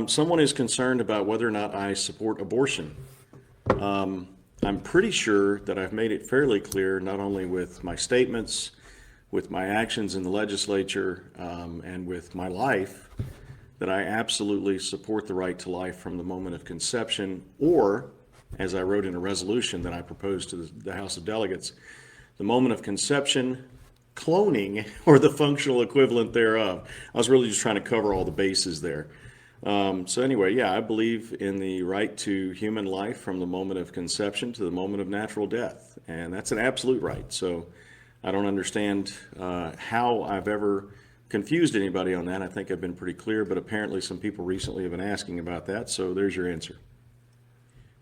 Someone is concerned about whether or not I support abortion. I'm pretty sure that I've made it fairly clear, not only with my statements, with my actions in the legislature, and with my life, that I absolutely support the right to life from the moment of conception, or, as I wrote in a resolution that I proposed to the House of Delegates, the moment of conception, cloning, or the functional equivalent thereof. I was really just trying to cover all the bases there. So anyway, yeah, I believe in the right to human life from the moment of conception to the moment of natural death, and that's an absolute right. So I don't understand how I've ever confused anybody on that. I think I've been pretty clear, but apparently some people recently have been asking about that, so there's your answer.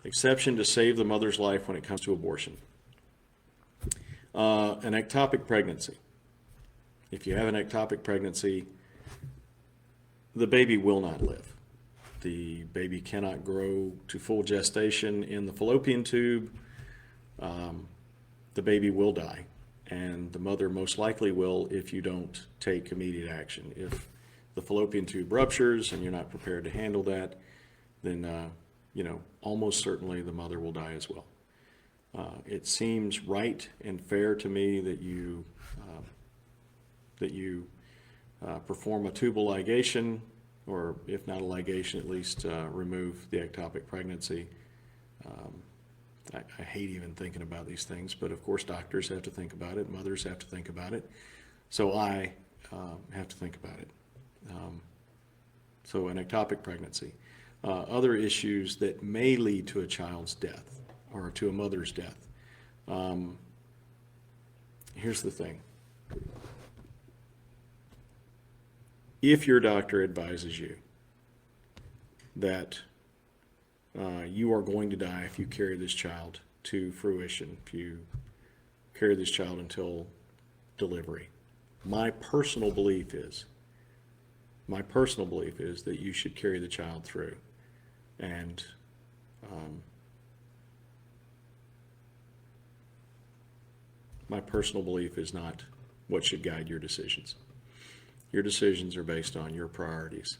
Exception to save the mother's life when it comes to abortion. An ectopic pregnancy. If you have an ectopic pregnancy, the baby will not live. The baby cannot grow to full gestation in the fallopian tube. The baby will die, and the mother most likely will if you don't take immediate action. If the fallopian tube ruptures and you're not prepared to handle that, then almost certainly the mother will die as well. It seems right and fair to me that you perform a tubal ligation, or if not a ligation, at least remove the ectopic pregnancy. I hate even thinking about these things, but of course doctors have to think about it, mothers have to think about it, so I have to think about it. So an ectopic pregnancy. Other issues that may lead to a child's death or to a mother's death. Here's the thing. If your doctor advises you that you are going to die if you carry this child to fruition, if you carry this child until delivery, my personal belief is that you should carry the child through. And my personal belief is not what should guide your decisions. Your decisions are based on your priorities.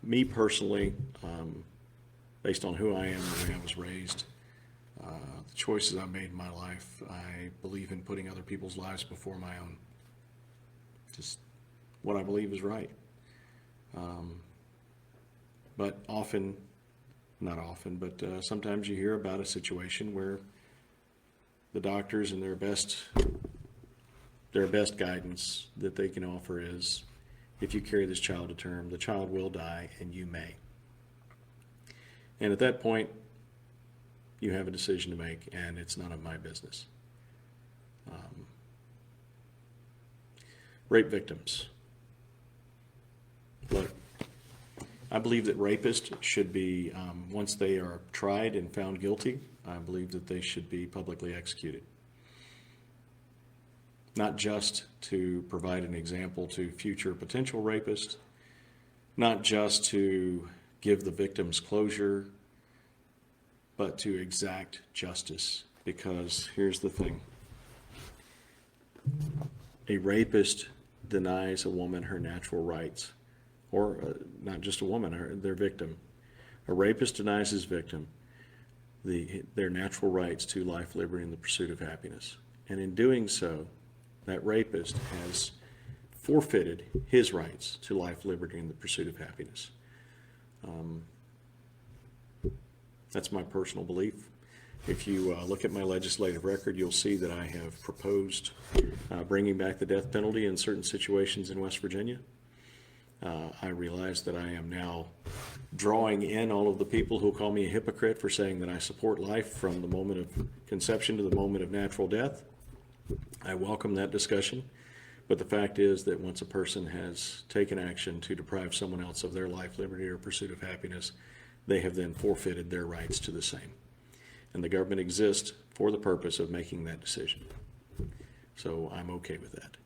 Me personally, based on who I am and the way I was raised, the choices I made in my life, I believe in putting other people's lives before my own. Just what I believe is right. But not often, but sometimes you hear about a situation where the doctors and their best guidance that they can offer is, if you carry this child to term, the child will die and you may. And at that point, you have a decision to make, and it's none of my business. Rape victims. Look, I believe that rapists should be, once they are tried and found guilty, I believe that they should be publicly executed. Not just to provide an example to future potential rapists, not just to give the victims closure, but to exact justice. Because here's the thing. A rapist denies a woman her natural rights, or not just a woman, their victim. A rapist denies his victim their natural rights to life, liberty, and the pursuit of happiness. And in doing so, that rapist has forfeited his rights to life, liberty, and the pursuit of happiness. That's my personal belief. If you look at my legislative record, you'll see that I have proposed bringing back the death penalty in certain situations in West Virginia. I realize that I am now drawing in all of the people who call me a hypocrite for saying that I support life from the moment of conception to the moment of natural death. I welcome that discussion, but the fact is that once a person has taken action to deprive someone else of their life, liberty, or pursuit of happiness, they have then forfeited their rights to the same. And the government exists for the purpose of making that decision. So I'm okay with that.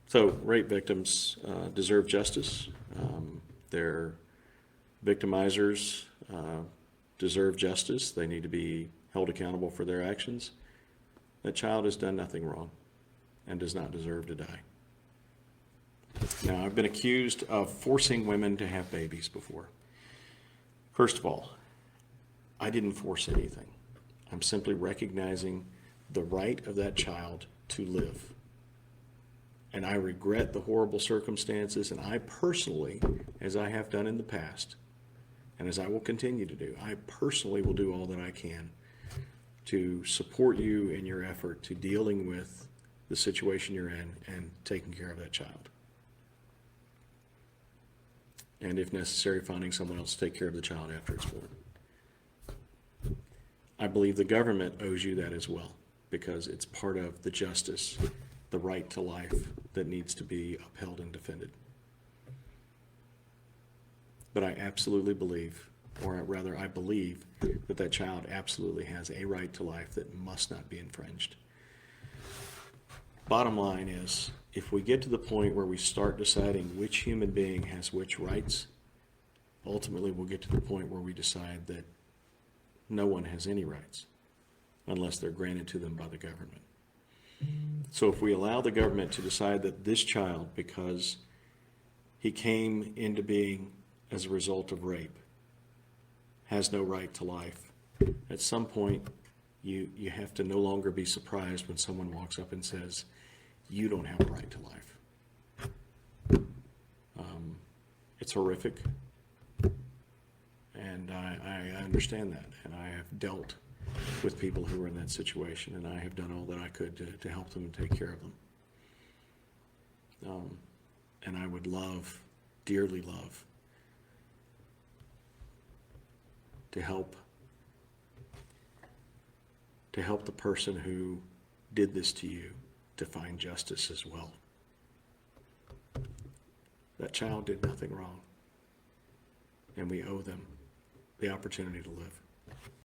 So rape victims deserve justice. Their victimizers deserve justice. They need to be held accountable for their actions. That child has done nothing wrong and does not deserve to die. Now, I've been accused of forcing women to have babies before. First of all, I didn't force anything. I'm simply recognizing the right of that child to live. And I regret the horrible circumstances, and I personally, as I have done in the past, and as I will continue to do, I personally will do all that I can to support you in your effort to dealing with the situation you're in and taking care of that child. And if necessary, finding someone else to take care of the child after it's born. I believe the government owes you that as well, because it's part of the justice, the right to life that needs to be upheld and defended. But I absolutely believe, or rather I believe, that that child absolutely has a right to life that must not be infringed. Bottom line is, if we get to the point where we start deciding which human being has which rights, ultimately we'll get to the point where we decide that no one has any rights unless they're granted to them by the government. So if we allow the government to decide that this child, because he came into being as a result of rape, has no right to life, at some point you have to no longer be surprised when someone walks up and says, you don't have a right to life. It's horrific, and I understand that, and I have dealt with people who are in that situation, and I have done all that I could to help them and take care of them. And I would love, dearly love, to help the person who did this to you to find justice as well. That child did nothing wrong, and we owe them the opportunity to live.